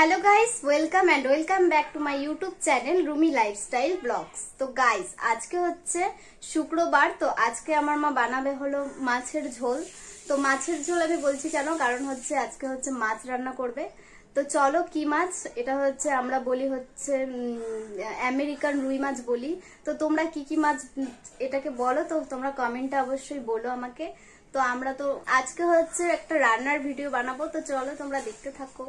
Hello guys, welcome and welcome back to my YouTube channel Rumi lifestyle blogs. तो guys आज के होच्छे शुक्रवार, तो आज के आमार मा बानाबे हलो माछेर झोल। तो माछेर झोल आमी बोलছি কেন, কারণ হচ্ছে আজকে হচ্ছে মাছ রান্না করবে। তো চলো কি মাছ, এটা হচ্ছে আমরা বলি হচ্ছে আমেরিকান রুই মাছ বলি। তো তোমরা কি মাছ এটাকে বলো, তো তোমরা কমেন্টে অবশ্যই বলো আমাকে। তো আমরা তো আজকে হচ্ছে একটা রান্নার ভিডিও বানাবো, তো চলো তোমরা দেখতে থাকো।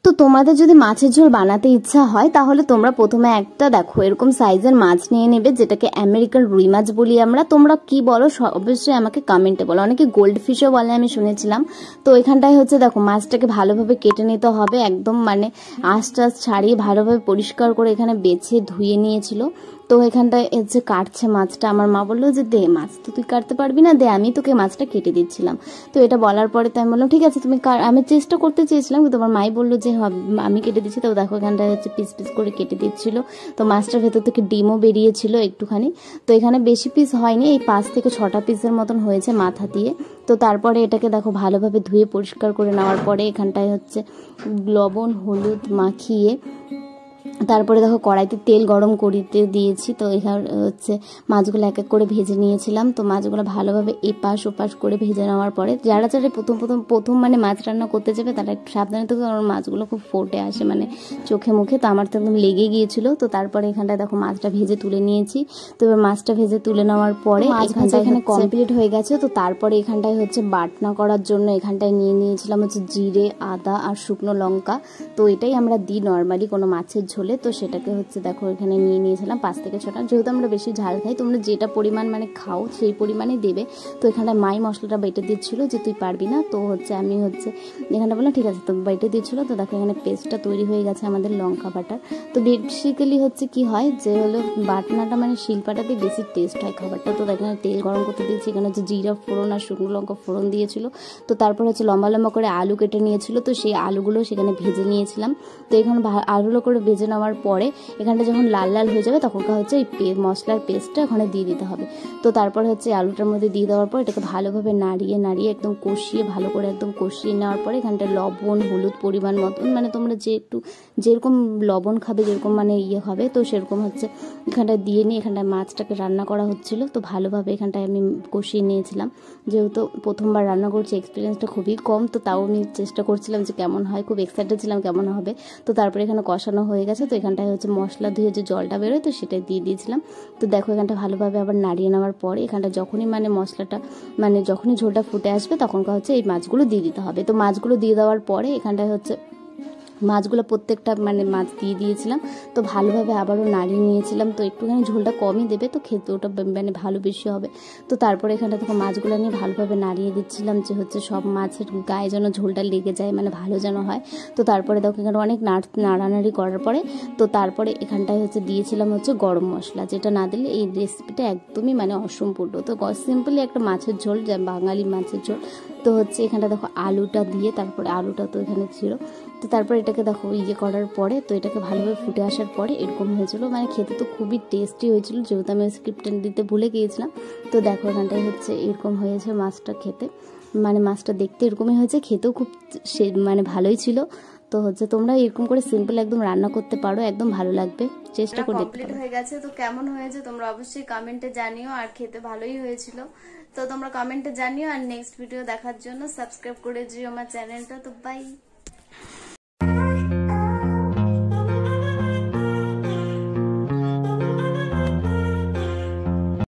তো তোমাদের যদি মাছের ঝোল বানাতে ইচ্ছা হয় তাহলে তোমরা প্রথমে একটা দেখো এরকম সাইজের মাছ নিয়ে নেবে, যেটাকে আমেরিকান রুই মাছ বলি আমরা। তোমরা কি বলো অবশ্যই আমাকে কমেন্টে বলো। অনেকে গোল্ড ফিশও বলে, আমি শুনেছিলাম। তো এখানটায় হচ্ছে দেখো মাছটাকে ভালোভাবে কেটে নিতে হবে, একদম মানে আঁশ টাশ ছাড়িয়ে ভালোভাবে পরিষ্কার করে এখানে বেছে ধুয়ে নিয়েছিল। তো এখানটায় হচ্ছে কাটছে মাছটা। আমার মা বললো যে দে মাছ তো তুই কাটতে পারবি না, দে আমি তোকে মাছটা কেটে দিচ্ছিলাম। তো এটা বলার পরে তো আমি বললাম ঠিক আছে তুমি, আমি চেষ্টা করতে চেয়েছিলাম কিন্তু আমার মাই বললো যে আমি কেটে দিচ্ছি। তো দেখো এখানটায় হচ্ছে পিস পিস করে কেটে দিচ্ছিল। তো মাছটার ভেতর থেকে ডিমও বেরিয়েছিল একটুখানি। তো এখানে বেশি পিস হয়নি, এই 5 থেকে 6টা পিসের মতন হয়েছে মাথা দিয়ে। তো তারপরে এটাকে দেখো ভালোভাবে ধুয়ে পরিষ্কার করে নেওয়ার পরে এখানটায় হচ্ছে লবণ হলুদ মাখিয়ে তারপরে দেখো কড়াইতে তেল গরম করতে দিয়েছি। তো এখানে হচ্ছে মাছগুলো এক এক করে ভেজে নিয়েছিলাম। তো মাছগুলো ভালোভাবে এপাশ ওপাশ করে ভেজে নেওয়ার পরে যারা প্রথম মানে মাছ রান্না করতে যাবে তারা একটু সাবধানে থাকবে, কারণ মাছগুলো খুব ফোটে আসে মানে চোখে মুখে। তো আমার তো একদম লেগে গিয়েছিল। তো তারপরে এখানটায় দেখো মাছটা ভেজে তুলে নিয়েছি। তো এবার মাছটা ভেজে তুলে নেওয়ার পরে এখানে কমপ্লিট হয়ে গেছে। তো তারপরে এখানটায় হচ্ছে বাটনা করার জন্য এখানটায় নিয়েছিলাম হচ্ছে জিরে আদা আর শুকনো লঙ্কা। তো এটাই আমরা দিই নর্মালি কোনো মাছের ঝোলে। তো সেটাকে হচ্ছে দেখো এখানে নিয়েছিলাম 5 থেকে 6টা, যেহেতু আমরা বেশি ঝাল খাই, তোমরা যেটা পরিমাণ মানে খাও সেই পরিমাণে দেবে। তো এখানে মাই মশলাটা বেটে দিচ্ছিল যে তুই পারবি না, তো হচ্ছে আমি হচ্ছে এখানে বললাম ঠিক আছে, তো বেটে দিচ্ছিল। তো দেখো এখানে পেস্টটা তৈরি হয়ে গেছে আমাদের লঙ্কা বাটার। তো বেসিক্যালি হচ্ছে কি হয় যে হলো বাটনাটা মানে শিলপাটাতে বেশি টেস্ট হয় খাবারটা। তো এখানে তেল গরম করতে দিয়েছি, এখানে হচ্ছে জিরা ফোড়ন আর শুকনো লঙ্কা ফোড়ন দিয়েছিল। তো তারপর হচ্ছে লম্বা লম্বা করে আলু কেটে নিয়েছিল, তো সেই আলুগুলো সেখানে ভেজে নিয়েছিলাম। তো এখানে আলুগুলো করে ভেজে নেওয়ার পরে এখানটা যখন লাল লাল হয়ে যাবে তখন হচ্ছে এই মশলার পেস্টটা ওখানে দিয়ে দিতে হবে। তো তারপরে হচ্ছে আলুটার মধ্যে দিয়ে দেওয়ার পর এটাকে ভালোভাবে নাড়িয়ে একদম কষিয়ে ভালো করে একদম কষিয়ে নেওয়ার পরে এখানটা লবণ হলুদ পরিমাণ মতন মানে তোমরা যেরকম লবণ খাবে যেরকম মানে হবে তো সেরকম হচ্ছে এখানটা দিয়ে নিয়ে এখানটায় মাছটাকে রান্না করা হচ্ছিল। তো ভালোভাবে এখানটায় আমি কষিয়ে নিয়েছিলাম, যেহেতু প্রথমবার রান্না করছি এক্সপিরিয়েন্সটা খুবই কম। তো তাও আমি চেষ্টা করছিলাম যে কেমন হয়, খুব এক্সাইটেড ছিলাম কেমন হবে। তো তারপরে এখানে কষানো হয়ে গেছে। তো এখানটায় হচ্ছে মশলা ধুয়ে যে জলটা বেরোয় তো সেটা দিয়ে দিয়েছিলাম। তো দেখো এখানটা ভালোভাবে আবার নাড়িয়ে নেওয়ার পরে এখানটা যখনই মানে মশলাটা মানে যখনই ঝোলটা ফুটে আসবে তখন হচ্ছে এই মাছগুলো দিয়ে দিতে হবে। তো মাছগুলো দিয়ে দেওয়ার পরে এখানটায় হচ্ছে মাছগুলো প্রত্যেকটা মানে মাছ দিয়ে দিয়েছিলাম। তো ভালোভাবে আবারও নাড়িয়ে নিয়েছিলাম। তো একটুখানি ঝোলটা কমই দেবে, তো খেতে ওটা মানে ভালো বেশি হবে। তো তারপরে এখানটা থেকে মাছগুলো নিয়ে ভালোভাবে নাড়িয়ে দিচ্ছিলাম যে হচ্ছে সব মাছের গায়ে যেন ঝোলটা লেগে যায়, মানে ভালো যেন হয়। তো তারপরে দেখো এখানে অনেক নাড়ানাড়ি করার পরে তো তারপরে এখানটায় হচ্ছে দিয়েছিলাম হচ্ছে গরম মশলা, যেটা না দিলে এই রেসিপিটা একদমই মানে অসম্পূর্ণ। তো সিম্পলি একটা মাছের ঝোল, যা বাঙালি মাছের ঝোল। তো হচ্ছে এখানটা দেখো আলুটা দিয়ে তারপরে আলুটা তো এখানে ছিল। তো তারপর এটাকে দেখো করার পরে তো এটাকে ভালোভাবে ফুটে আসার পরে এরকম হয়েছিল, মানে খেতে তো খুবই টেস্টি হয়েছিল, যেহেতু আমি স্ক্রিপ্টটা দিতে ভুলে গিয়েছিলাম। তো দেখো এখানটায় হচ্ছে এরকম হয়েছে মাছটা খেতে, মানে মাছটা দেখতে এরকমই হয়েছে, খেতেও খুব মানে ভালোই ছিল। তো হচ্ছে তোমরা এরকম করে সিম্পল একদম রান্না করতে পারো, একদম ভালো লাগবে, চেষ্টা করে দেখতে পারো। হয়ে গেছে, তো কেমন হয়েছে তোমরা অবশ্যই কমেন্টে জানিও। আর খেতে ভালোই হয়েছিল, তো তোমরা কমেন্টে জানিও। আর নেক্সট ভিডিও দেখার জন্য সাবস্ক্রাইব করে দিও আমার চ্যানেলটা। তো বাই।